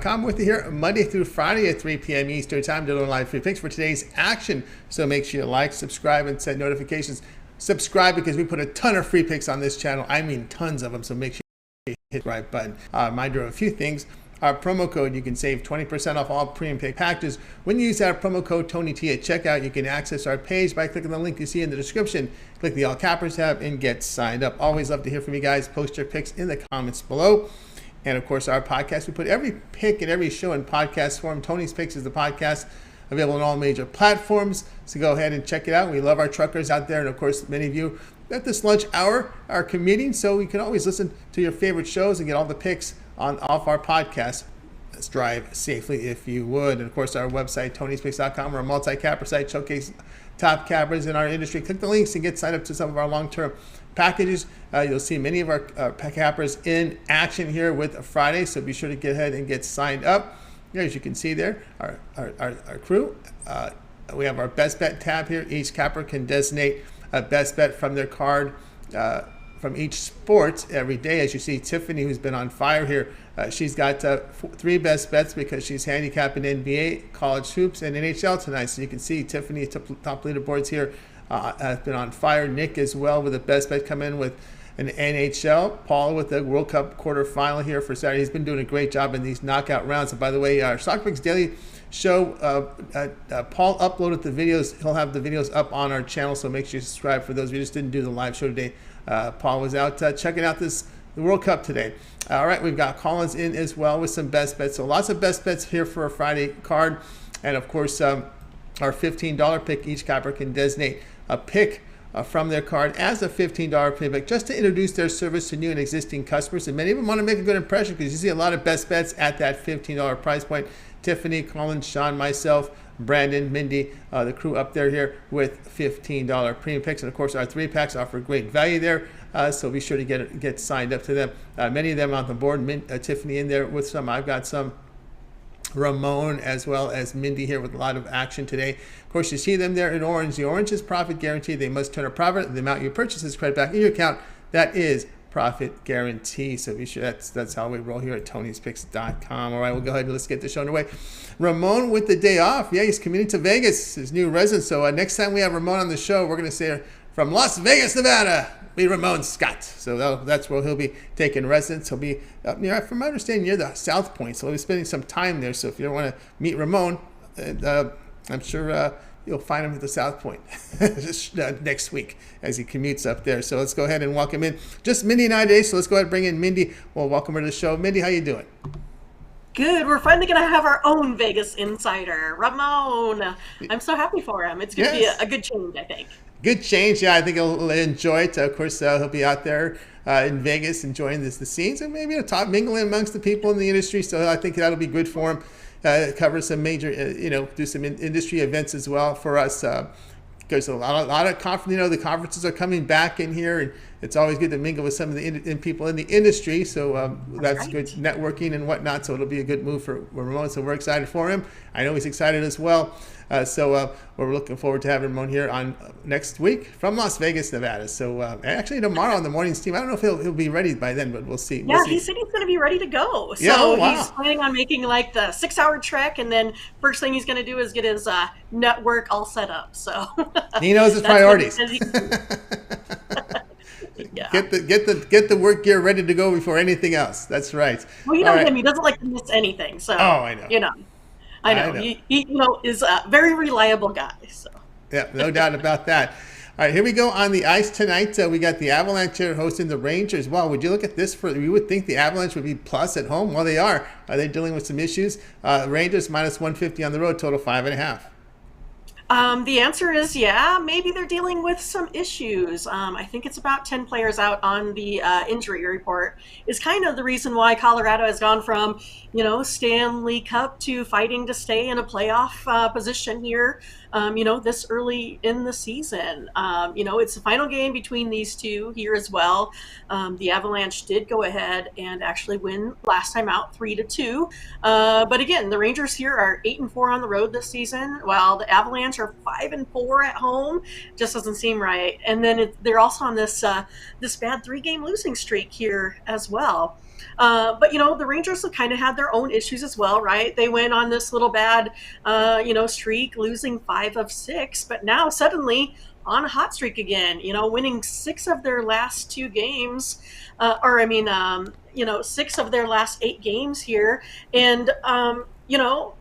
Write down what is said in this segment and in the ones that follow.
TonySpace.com with you here Monday through Friday at 3 p.m. Eastern Time, doing live free picks for today's action. So make sure you like, subscribe, and set notifications. Subscribe because we put a ton of free picks on this channel. I mean tons of them, so make sure you hit the right button. Reminder of a few things. Our promo code, you can save 20% off all premium pick packages. When you use our promo code TonyT at checkout, you can access our page by clicking the link you see in the description. Click the All Cappers tab and get signed up. Always love to hear from you guys. Post your picks in the comments below. And of course, our podcast, we put every pick and every show in podcast form. Tony's Picks is the podcast, available on all major platforms. So go ahead and check it out. We love our truckers out there. And of course, many of you at this lunch hour are commuting, so you can always listen to your favorite shows and get all the picks off our podcast. Let's drive safely if you would. And of course, our website, TonySpace.com, we're a multi-capper site, showcase top cappers in our industry. Click the links and get signed up to some of our long-term packages. You'll see many of our cappers in action here with Friday, so be sure to get ahead and get signed up. Here, as you can see there, our crew. We have our best bet tab here. Each capper can designate a best bet from their card from each sport every day. As you see, Tiffany, who's been on fire here, she's got 3 best bets because she's handicapping NBA, college hoops, and NHL tonight. So you can see Tiffany, top leaderboards here, has been on fire. Nick as well with a best bet come in with an NHL. Paul with the World Cup quarterfinal here for Saturday. He's been doing a great job in these knockout rounds. And by the way, our Stock Picks Daily show, Paul uploaded the videos. He'll have the videos up on our channel, so make sure you subscribe for those. We just didn't do the live show today. Paul was out checking out the World Cup today. All right, we've got Collins in as well with some best bets. So lots of best bets here for a Friday card. And of course, our $15 pick, each capper can designate a pick from their card as a $15 payback just to introduce their service to new and existing customers. And many of them want to make a good impression because you see a lot of best bets at that $15 price point. Tiffany, Colin, Sean, myself, Brandon, Mindy, the crew up there here with $15 premium picks. And of course, our 3-packs offer great value there. So be sure to get signed up to them. Many of them on the board. Tiffany in there with some. I've got some. Ramon as well as Mindy here with a lot of action today. Of course, you see them there in orange. The orange is profit guaranteed. They must turn a profit. The amount you purchase is credit back in your account. That is profit guarantee. So be sure that's how we roll here at TonySpicks.com. All right, we'll go ahead and let's get the show underway. Ramon with the day off. Yeah, he's commuting to Vegas, his new residence. So next time we have Ramon on the show, we're going to say from Las Vegas, Nevada, be Ramon Scott. So that's where he'll be taking residence. He'll be, from my understanding, near the South Point. So he'll be spending some time there. So if you want to meet Ramon, I'm sure you'll find him at the South Point next week as he commutes up there. So let's go ahead and welcome in. Just Mindy and I today, so let's go ahead and bring in Mindy. We'll welcome her to the show. Mindy, how you doing? Good. We're finally going to have our own Vegas insider, Ramon. I'm so happy for him. It's going to be a good change, I think. Good change. Yeah, I think he'll enjoy it. Of course, he'll be out there in Vegas enjoying the scenes and maybe mingling amongst the people in the industry. So I think that'll be good for him. Cover some major, do some industry events as well for us. There's a lot of the conferences are coming back in here, and it's always good to mingle with some of the people in the industry. So that's right. Good networking and whatnot. So it'll be a good move for Ramon. So we're excited for him. I know he's excited as well. So we're looking forward to having Ramon here on next week from Las Vegas, Nevada. So actually tomorrow on the morning's team. I don't know if he'll be ready by then, but we'll see. Yeah, he said he's going to be ready to go. So yeah, wow. He's planning on making like the 6-hour trek, and then first thing he's going to do is get his network all set up. So he knows his priorities. Yeah. Get the work gear ready to go before anything else. That's right. Well, you know him. He doesn't like to miss anything. So I know. I know. He is a very reliable guy. So yeah, no doubt about that. All right, here we go on the ice tonight. We got the Avalanche here hosting the Rangers. Wow, would you look at this? You would think the Avalanche would be plus at home. Well, they are. Are they dealing with some issues? Rangers minus 150 on the road, total 5.5. The answer is yeah, maybe they're dealing with some issues. I think it's about 10 players out on the injury report. Is kind of the reason why Colorado has gone from, Stanley Cup to fighting to stay in a playoff position here, this early in the season. It's the final game between these two here as well. The Avalanche did go ahead and actually win last time out 3-2. But again, the Rangers here are 8-4 on the road this season, while the Avalanche Avalanche are 5-4 at home. Just doesn't seem right. And then they're also on this bad 3-game losing streak here as well. But the Rangers have kind of had their own issues as well, right? They went on this little bad streak, losing 5 of 6, but now suddenly on a hot streak again, winning 6 of their last 2 games, 6 of their last 8 games here. And,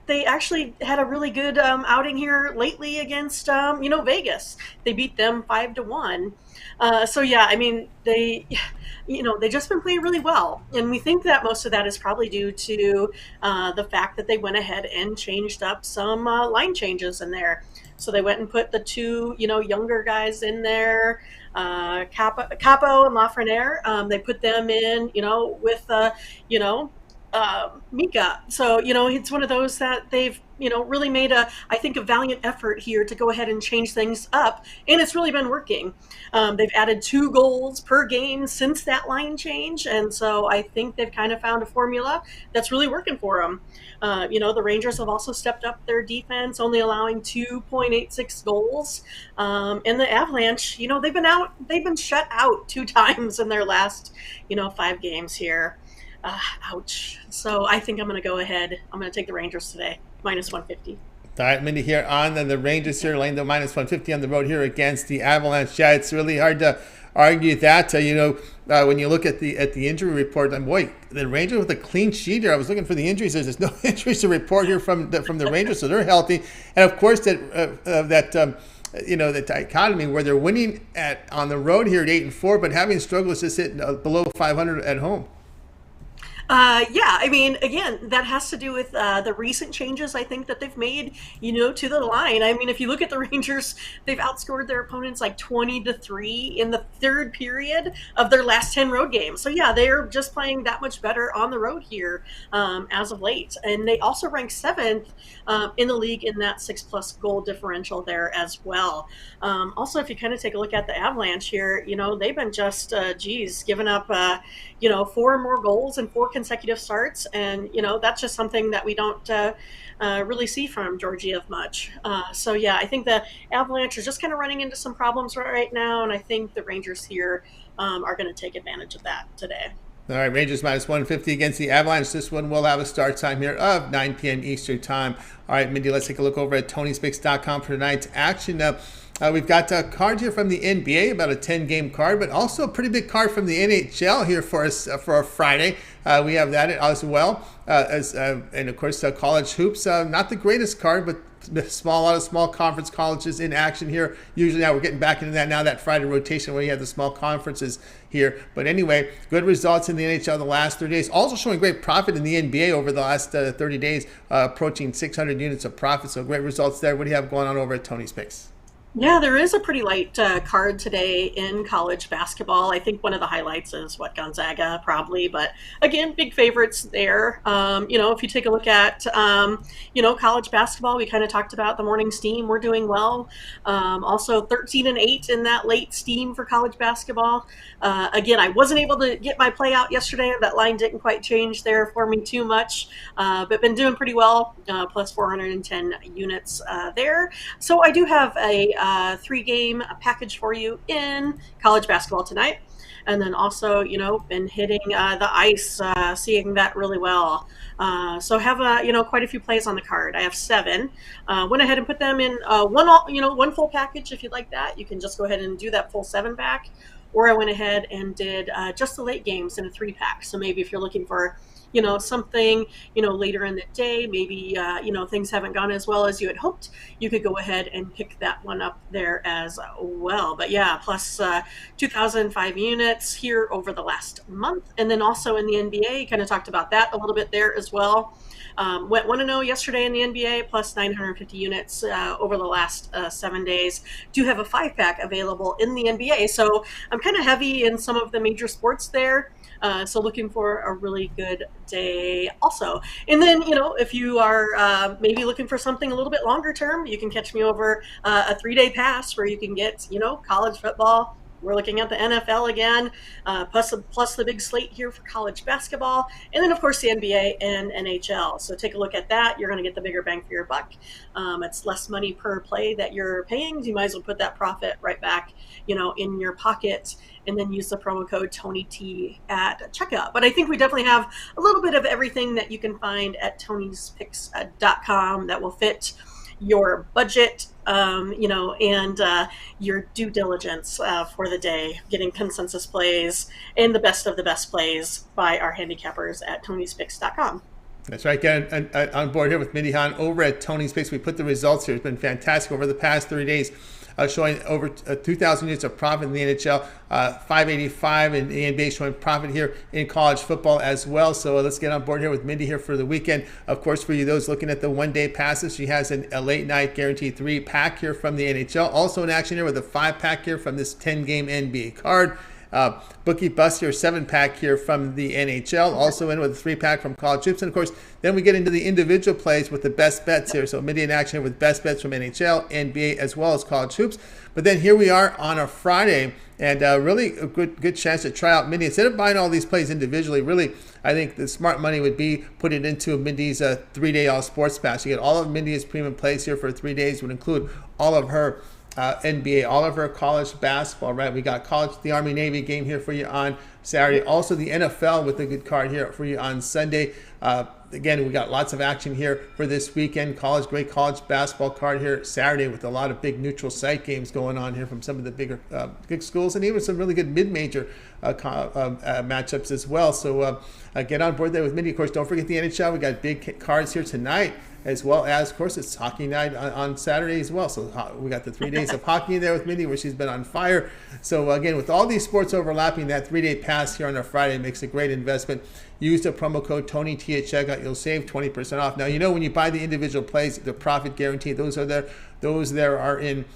they actually had a really good outing here lately against, Vegas. They beat them 5-1. So yeah, they just been playing really well, and we think that most of that is probably due to the fact that they went ahead and changed up some line changes in there. So they went and put the 2, younger guys in there, Capo and Lafreniere. They put them in, with, Mika. So, it's one of those that they've, really made I think, a valiant effort here to go ahead and change things up. And it's really been working. They've added 2 goals per game since that line change. And so I think they've kind of found a formula that's really working for them. The Rangers have also stepped up their defense, only allowing 2.86 goals. And the Avalanche, they've been shut out 2 times in their last, 5 games here. Ouch. So I think I'm going to go ahead. I'm going to take the Rangers today, -150. All right, Mindy, here on the Rangers here, laying the -150 on the road here against the Avalanche. Yeah, it's really hard to argue that. When you look at the injury report, boy, the Rangers with a clean sheet here. I was looking for the injuries. There's no injuries to report here from the Rangers, so they're healthy. And of course, that dichotomy where they're winning on the road here at 8-4, but having struggles to sit below 500 at home. Again, that has to do with the recent changes I think that they've made, to the line. If you look at the Rangers, they've outscored their opponents like 20-3 in the 3rd period of their last 10 road games. So yeah, they're just playing that much better on the road here as of late. And they also rank 7th in the league in that 6+ goal differential there as well. Also, if you kind of take a look at the Avalanche here, they've been just, giving up, 4 more goals in 4 consecutive starts, and that's just something that we don't really see from Georgiev much. So yeah, I think the Avalanche is just kind of running into some problems right now, and I think the Rangers here are going to take advantage of that today. All right, Rangers -150 against the Avalanche. This one will have a start time here of 9 p.m. Eastern time. All right, Mindy, let's take a look over at Tony'sPicks.com for tonight's action. We've got a card here from the NBA, about a 10-game card, but also a pretty big card from the NHL here for us for a Friday. We have that as well, and of course college hoops. Not the greatest card, but a lot of small conference colleges in action here. Usually now we're getting back into that now, that Friday rotation where you have the small conferences here. But anyway, good results in the NHL the last 30 days. Also showing great profit in the NBA over the last 30 days, approaching 600 units of profit. So great results there. What do you have going on over at Tony's Picks? Yeah, there is a pretty light card today in college basketball. I think one of the highlights is Gonzaga, probably, but again, big favorites there. If you take a look at, college basketball, we kind of talked about the morning steam. We're doing well. Also 13-8 in that late steam for college basketball. Again, I wasn't able to get my play out yesterday. That line didn't quite change there for me too much, but been doing pretty well, plus 410 units there. So I do have a 3-game package for you in college basketball tonight. And then also, been hitting the ice, seeing that really well. So have quite a few plays on the card. I have 7. Went ahead and put them in one full package. If you'd like that, you can just go ahead and do that full 7-pack. Or I went ahead and did just the late games in a 3-pack. So maybe if you're looking for something, later in the day, maybe, things haven't gone as well as you had hoped, you could go ahead and pick that one up there as well. But yeah, plus 2,005 units here over the last month. And then also in the NBA, kind of talked about that a little bit there as well. Went 1-0 yesterday in the NBA, plus 950 units over the last 7 days. Do have a 5-pack available in the NBA. So I'm kind of heavy in some of the major sports there. So looking for a really good day also. And then, if you are maybe looking for something a little bit longer term, you can catch me over a 3-day pass where you can get, college football, we're looking at the NFL again, plus the big slate here for college basketball, and then of course the NBA and NHL. So take a look at that. You're going to get the bigger bang for your buck. It's less money per play that you're paying. You might as well put that profit right back, in your pocket, and then use the promo code TonyT at checkout. But I think we definitely have a little bit of everything that you can find at Tony'sPicks.com that will fit your budget, and your due diligence for the day, getting consensus plays and the best of the best plays by our handicappers at Tony'sPicks.com. That's right. Get on board here with Mindy Hahn over at Tony's Picks. We put the results here. It's been fantastic over the past 3 days, showing over 2,000 units of profit in the NHL, 585 in the NBA, showing profit here in college football as well. So let's get on board here with Mindy here for the weekend. Of course, for you those looking at the one-day passes, she has a late night guaranteed 3-pack here from the NHL. Also in action here with a 5-pack here from this 10-game NBA card. Bookie Buster 7-pack here from the NHL, also in with a 3-pack from college hoops, and of course then we get into the individual plays with the best bets here. So mid in action here with best bets from NHL, NBA, as well as college hoops. But then here we are on a Friday, and really a good chance to try out Mindy. Instead of buying all these plays individually, really I think the smart money would be put it into Mindy's 3-day all sports pass. You get all of Mindy's premium plays here for 3 days, would include all of her NBA, all of her college basketball, right? We got the Army-Navy game here for you on Saturday. Also the NFL with a good card here for you on Sunday. Again, we got lots of action here for this weekend. Great college basketball card here Saturday with a lot of big neutral site games going on here from some of the bigger big schools, and even some really good mid-major matchups as well. So get on board there with Mindy. Of course, don't forget the NHL. We got big cards here tonight, as well as, of course, it's hockey night on Saturday as well. So we got the 3 days of hockey there with Mindy, where she's been on fire. So again, with all these sports overlapping, that 3-day pass here on a Friday makes a great investment. Use the promo code TonyT at checkout. You'll save 20% off. Now, when you buy the individual plays, the profit guarantee, those there are in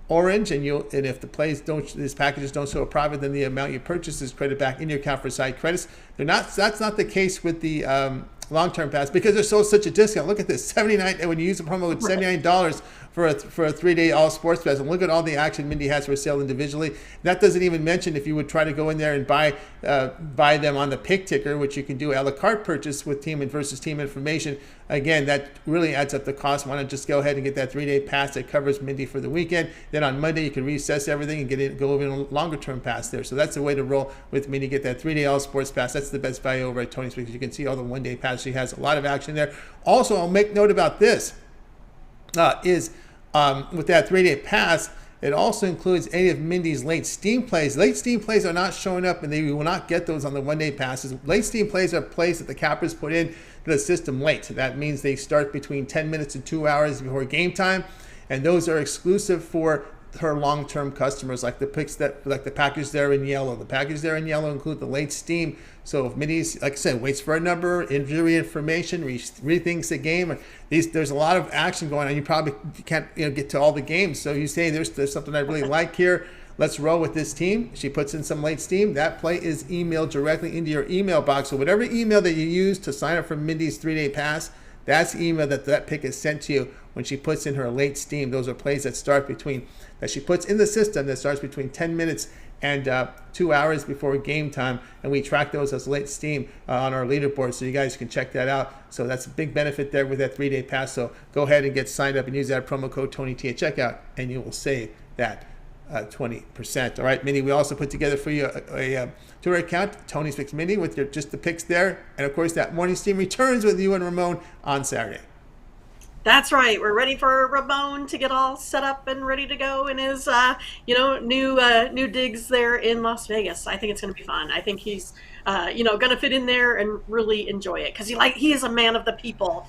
orange, and if the plays these packages don't show a profit, then the amount you purchase is credited back in your account for side credits. That's not the case with the long-term pass, because there's such a discount. Look at this, $79, and when you use the promo code $79 for a 3-day all sports pass, and look at all the action Mindy has for sale individually. That doesn't even mention if you would try to go in there and buy them on the pick ticker, which you can do a la carte purchase with team versus team information. Again, that really adds up the cost. Why not just go ahead and get that 3-day pass that covers Mindy for the weekend? Then on Monday you can reassess everything and go even a longer term pass there. So that's the way to roll with Mindy. Get that 3-day all sports pass. That's the best value over at Tony's, because you can see all the 1-day pass. She has a lot of action there. Also, I'll make note about this with that 3-day pass, it also includes any of Mindy's late steam plays. Late steam plays are not showing up, and we will not get those on the 1-day passes. Late steam plays are plays that the cappers put in the system late. That means they start between 10 minutes and 2 hours before game time, and those are exclusive for her long-term customers, like the package there in yellow. The package there in yellow include the late steam. So if Mindy's, like I said, waits for a number, injury information, rethinks the game, there's a lot of action going on. You probably can't get to all the games. So you say there's something I really like here. Let's roll with this team. She puts in some late steam. That play is emailed directly into your email box. So whatever email that you use to sign up for Mindy's 3-day pass, that's the email that pick is sent to you when she puts in her late steam. Those are plays that she puts in the system that starts between 10 minutes and 2 hours before game time, and we track those as late steam on our leaderboard, so you guys can check that out. So that's a big benefit there with that 3-day pass. So go ahead and get signed up and use that promo code TonyT at checkout, and you will save that 20%. All right, Mindy, we also put together for you a Twitter account, Tony's Picks Mindy, with just the picks there, and of course that morning steam returns with you and Ramon on Saturday. That's right. We're ready for Ramon to get all set up and ready to go in his, new digs there in Las Vegas. I think it's going to be fun. I think he's, going to fit in there and really enjoy it, because he is a man of the people.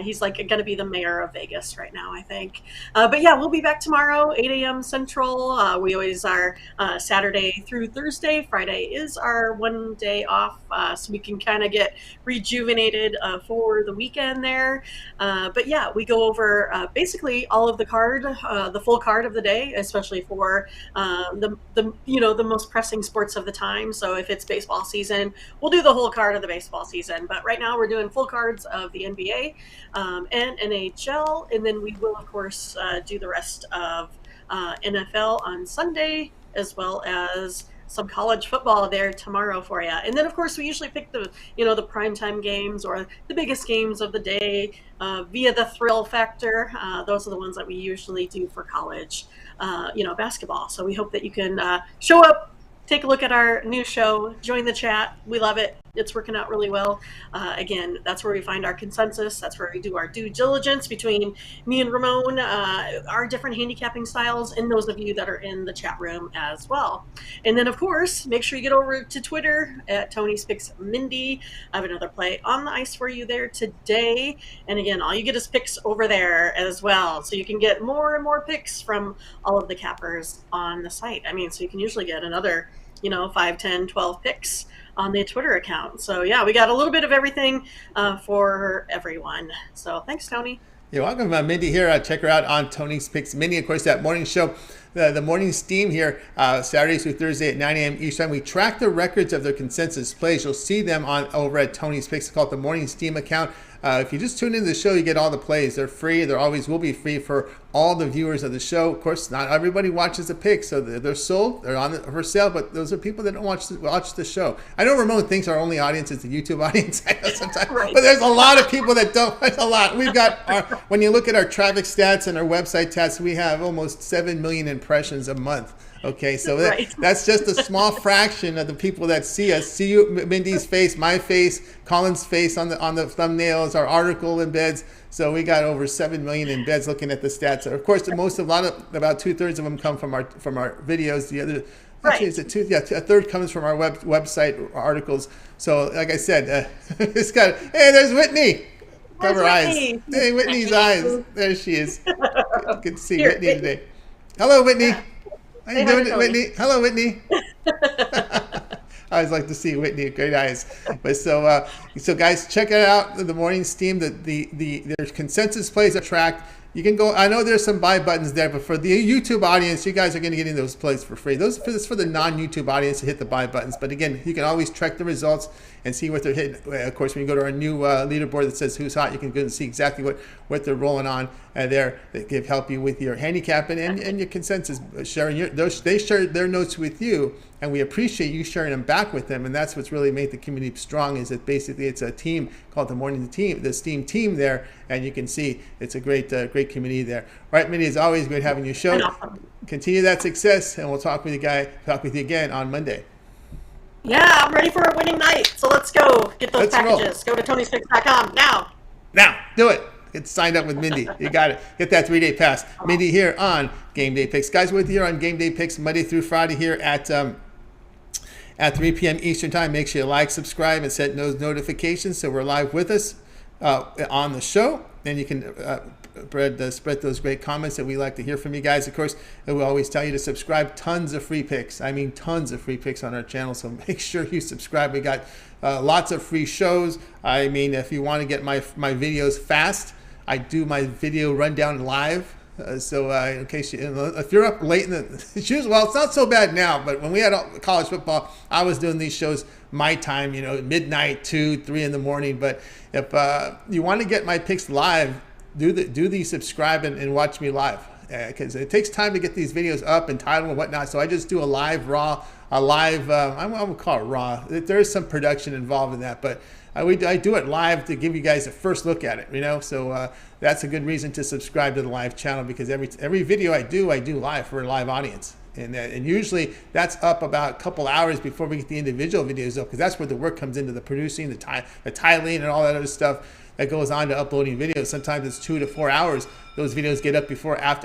He's going to be the mayor of Vegas right now, I think. But yeah, we'll be back tomorrow, 8 a.m. Central. We always are Saturday through Thursday. Friday is our 1 day off, so we can kind of get rejuvenated for the weekend there. But yeah, we go over basically all of the full card of the day, especially for the most pressing sports of the time. So if it's baseball season, we'll do the whole card of the baseball season. But right now we're doing full cards of the NBA and NHL, and then we will of course do the rest of NFL on Sunday, as well as some college football there tomorrow for you. And then, of course, we usually pick the the primetime games or the biggest games of the day via the thrill factor. Those are the ones that we usually do for college, basketball. So we hope that you can show up, take a look at our new show, join the chat. We love it. It's working out really well. Again, that's where we find our consensus. That's where we do our due diligence between me and Ramon, our different handicapping styles, and those of you that are in the chat room as well. And then, of course, make sure you get over to Twitter at Tony's Picks Mindy. I have another play on the ice for you there today. And again, all you get is picks over there as well. So you can get more and more picks from all of the cappers on the site. I mean, so you can usually get another 5, 10, 12 picks on the Twitter account. So yeah, we got a little bit of everything for everyone. So thanks, Tony. You're welcome, Mindy here. Check her out on Tony's Picks Mindy. Of course, that morning show, the morning steam here, Saturday through Thursday at 9 a.m. Eastern. We track the records of their consensus plays. You'll see them over at Tony's Picks. It's called the Morning Steam account. If you just tune into the show, you get all the plays. They're free. They always will be free for all the viewers of the show. Of course, not everybody watches the picks, so they're sold. They're for sale, but those are people that don't watch the show. I know Ramon thinks our only audience is the YouTube audience. I know sometimes, right. But there's a lot of people that don't. There's a lot. We've got when you look at our traffic stats and our website stats, we have almost 7 million impressions a month. Okay, so that's just a small fraction of the people that see us. See you, Mindy's face, my face, Colin's face on the thumbnails, our article embeds. So we got over 7 million embeds looking at the stats. Of course, about 2/3 of them come from our videos. The other, actually, is it two? Yeah, a third comes from our website articles. So, like I said, it's got. Hey, there's Whitney. Cover eyes. Hey, Whitney's eyes. There she is. Good to see Whitney today. Hello, Whitney. How you doing, Whitney? Hello, Whitney. I always like to see Whitney. Great eyes. But so guys, check it out. The morning steam. There's consensus plays are tracked. You can go. I know there's some buy buttons there, but for the YouTube audience, you guys are going to get in those plays for free. This for the non-YouTube audience to hit the buy buttons. But again, you can always track the results and see what they're hitting. Of course, when you go to our new leaderboard that says who's hot, you can go and see exactly what they're rolling on there. That can help you with your handicapping and your consensus. Sharing they share their notes with you, and we appreciate you sharing them back with them. And that's what's really made the community strong. Is that basically it's a team called the Steam Team there, and you can see it's a great community there. All right, Mindy, as always, great having you show. Continue that success, and we'll talk with you again on Monday. Yeah, I'm ready for a winning night. So let's go get those packages. Go to Tony'sPicks.com now. Now, do it. Get signed up with Mindy. You got it. Get that 3-day pass. Mindy here on Game Day Picks. Guys, we're here on Game Day Picks Monday through Friday here at 3 p.m. Eastern Time. Make sure you like, subscribe, and set those notifications so we're live with us on the show. And you can spread those great comments that we like to hear from you guys. Of course, we always tell you to subscribe. Tons of free picks. I mean, tons of free picks on our channel. So make sure you subscribe. We got lots of free shows. I mean, if you want to get my videos fast, I do my video rundown live. So in case if you're up late in the shoes, well, it's not so bad now. But when we had college football, I was doing these shows my time, midnight, 2, 3 in the morning. But if you want to get my picks live, do the subscribe and watch me live, because it takes time to get these videos up and titled and whatnot. So I just do a live I would call it raw. There is some production involved in that, but I do it live to give you guys a first look at it, So that's a good reason to subscribe to the live channel, because every video I do live for a live audience. And usually that's up about a couple hours before we get the individual videos up, because that's where the work comes into, the producing, the titling, and all that other stuff that goes on to uploading videos. Sometimes it's 2 to 4 hours. Those videos get up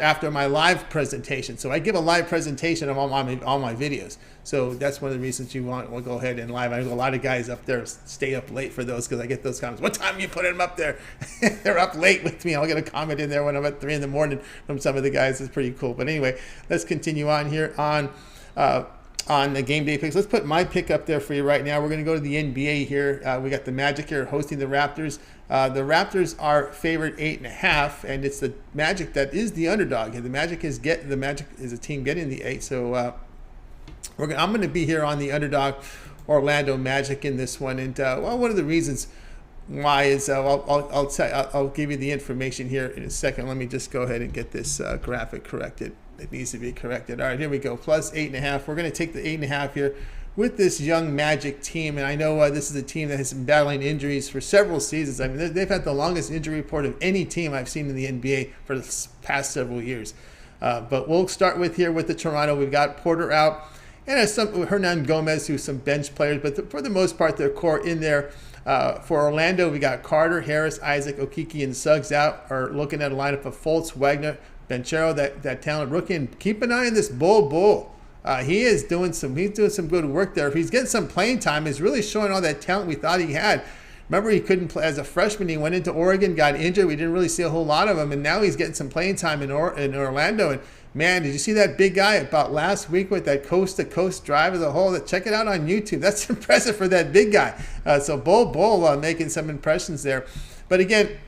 after my live presentation. So I give a live presentation of all my videos. So that's one of the reasons we'll go ahead and live. I know a lot of guys up there stay up late for those, because I get those comments. What time are you putting them up there? They're up late with me. I'll get a comment in there when I'm at 3 in the morning from some of the guys. It's pretty cool. But anyway, let's continue on here on the Game Day Picks. Let's put my pick up there for you right now. We're going to go to the NBA here. We got the Magic here hosting the Raptors. The Raptors are favored 8.5, and it's the Magic that is the underdog. And the Magic is a team getting the 8. So I'm going to be here on the underdog Orlando Magic in this one. And one of the reasons why is I'll give you the information here in a second. Let me just go ahead and get this graphic corrected. it needs to be corrected. All right, here we go. Plus 8.5. We're going to take the 8.5 here with this young Magic team. And I know this is a team that has been battling injuries for several seasons. I mean, they've had the longest injury report of any team I've seen in the NBA for the past several years. But we'll start with here with the Toronto. We've got Porter out. And some Hernan Gomez, who's some bench players. But for the most part, their core in there. For Orlando, we got Carter, Harris, Isaac, Okeke, and Suggs out. Are looking at a lineup of Fultz, Wagner, Banchero, that talented rookie. And keep an eye on this Bull. He's doing some good work there. If he's getting some playing time, he's really showing all that talent we thought he had. Remember, he couldn't play as a freshman. He went into Oregon, got injured. We didn't really see a whole lot of him, and now he's getting some playing time in Orlando. And man, did you see that big guy about last week with that coast-to-coast drive of the hole? Check it out on YouTube. That's impressive for that big guy. So Bull making some impressions there. But again,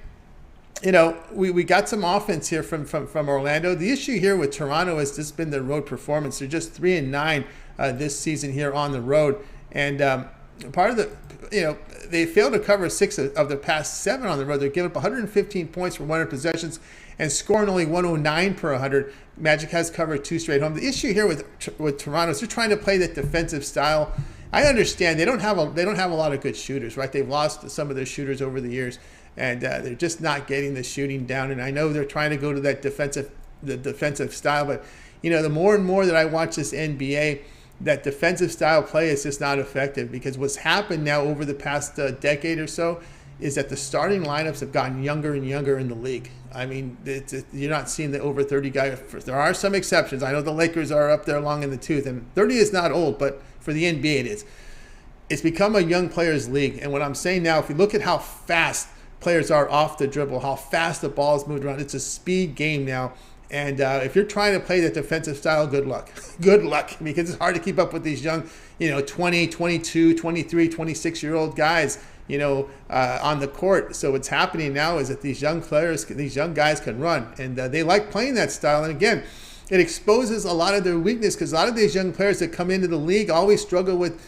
we got some offense here from Orlando. The issue here with Toronto has just been their road performance. They're just 3-9 this season here on the road, and part of they failed to cover 6 of the past 7 on the road. They're giving up 115 points for 100 possessions and scoring only 109 per 100. Magic has covered 2 straight home. The issue here with Toronto is they're trying to play that defensive style. I understand they don't have a lot of good shooters, right? They've lost some of their shooters over the years. And they're just not getting the shooting down. And I know they're trying to go to that defensive style. But, the more and more that I watch this NBA, that defensive style play is just not effective. Because what's happened now over the past decade or so is that the starting lineups have gotten younger and younger in the league. I mean, you're not seeing the over 30 guy. There are some exceptions. I know the Lakers are up there long in the tooth. And 30 is not old, but for the NBA it is. It's become a young players league. And what I'm saying now, if you look at how fast players are off the dribble, how fast the ball is moved around. It's a speed game now. And if you're trying to play that defensive style, good luck. Good luck, because it's hard to keep up with these young, 20, 22, 23, 26-year-old guys, on the court. So what's happening now is that these young players, these young guys can run. And they like playing that style. And again, it exposes a lot of their weakness, because a lot of these young players that come into the league always struggle with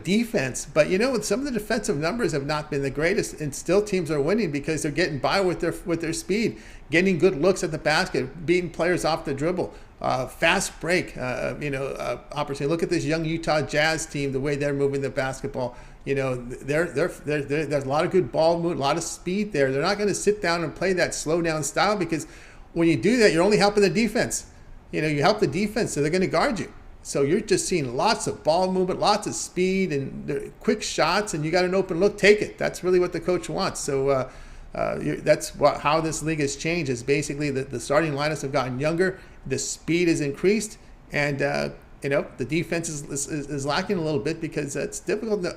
defense. But some of the defensive numbers have not been the greatest, and still teams are winning because they're getting by with their speed, getting good looks at the basket, beating players off the dribble, fast break, opportunity. Look at this young Utah Jazz team, the way they're moving the basketball. There's a lot of good ball movement, a lot of speed there. They're not going to sit down and play that slow down style, because when you do that, you're only helping the defense. You help the defense, so they're going to guard you. So you're just seeing lots of ball movement, lots of speed, and quick shots, and you got an open look, take it. That's really what the coach wants. So that's how this league has changed, is basically the starting lineups have gotten younger, the speed has increased, and the defense is lacking a little bit, because it's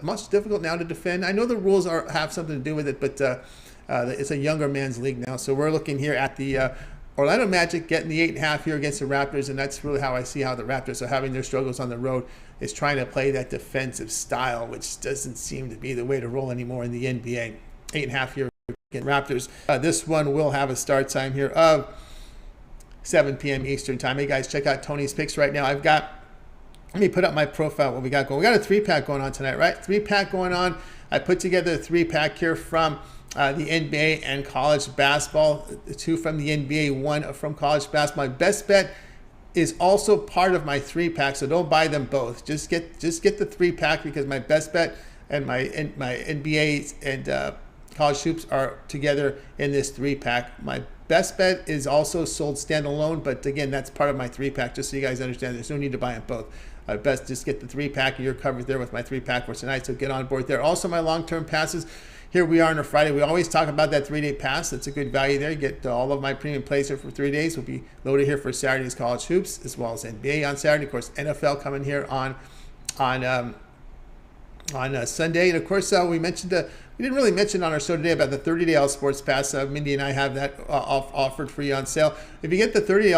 much difficult now to defend. I know the rules have something to do with it, but it's a younger man's league now. So we're looking here at the Orlando Magic getting the 8.5 here against the Raptors, and that's really how I see how the Raptors are having their struggles on the road, is trying to play that defensive style, which doesn't seem to be the way to roll anymore in the NBA. 8.5 here against Raptors. This one will have a start time here of 7 p.m. Eastern time. Hey guys, check out Tony's picks right now. Let me put up my profile, what we got going. We got a 3-pack going on tonight, right? 3-pack going on. I put together a 3-pack here from the NBA and college basketball, 2 from the NBA, 1 from college basketball. My best bet is also part of my 3-pack, so don't buy them both. Just get the 3-pack, because my best bet and my NBA and college hoops are together in this 3-pack. My best bet is also sold standalone, but again, that's part of my 3-pack, just so you guys understand. There's no need to buy them both. Best just get the 3-pack, and you're covered there with my 3-pack for tonight, so get on board there. Also, my long-term passes. Here we are on a Friday. We always talk about that 3-day pass. That's a good value there. You get all of my premium plays here for 3 days. We'll be loaded here for Saturday's college hoops, as well as NBA on Saturday. Of course, NFL coming here on Sunday. And of course, we didn't really mention on our show today about the 30-day All Sports Pass. Mindy and I have that offered for you on sale. If you get the 30-day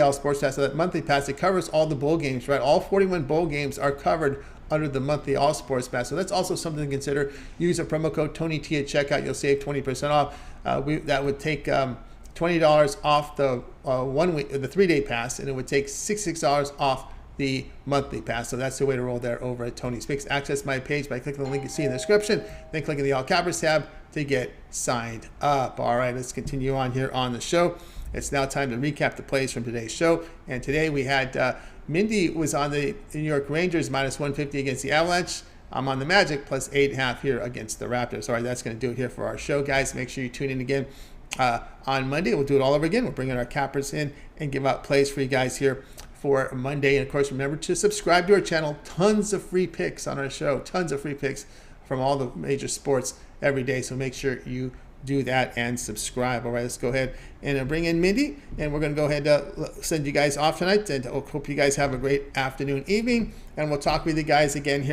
All Sports Pass, so that monthly pass, it covers all the bowl games, right? All 41 bowl games are covered under the monthly All Sports Pass. So that's also something to consider. Use a promo code TonyT at checkout. You'll save 20% off. That would take $20 off the 1 week, the 3-day pass, and it would take $66 off the monthly pass. So that's the way to roll there over at Tony's Picks. Access my page by clicking the link you see in the description, then clicking the All Cappers tab to get signed up. All right, let's continue on here on the show. It's now time to recap the plays from today's show. And today we had Mindy was on the New York Rangers minus 150 against the Avalanche. I'm on the Magic plus 8.5 here against the Raptors. All right, that's going to do it here for our show, guys. Make sure you tune in again on Monday. We'll do it all over again. We'll bring in our cappers in and give out plays for you guys here for Monday. And of course, remember to subscribe to our channel. Tons of free picks on our show. Tons of free picks from all the major sports every day. So make sure you do that and subscribe. All right, let's go ahead and bring in Mindy. And we're going to go ahead and send you guys off tonight. And hope you guys have a great afternoon, evening. And we'll talk with you guys again here.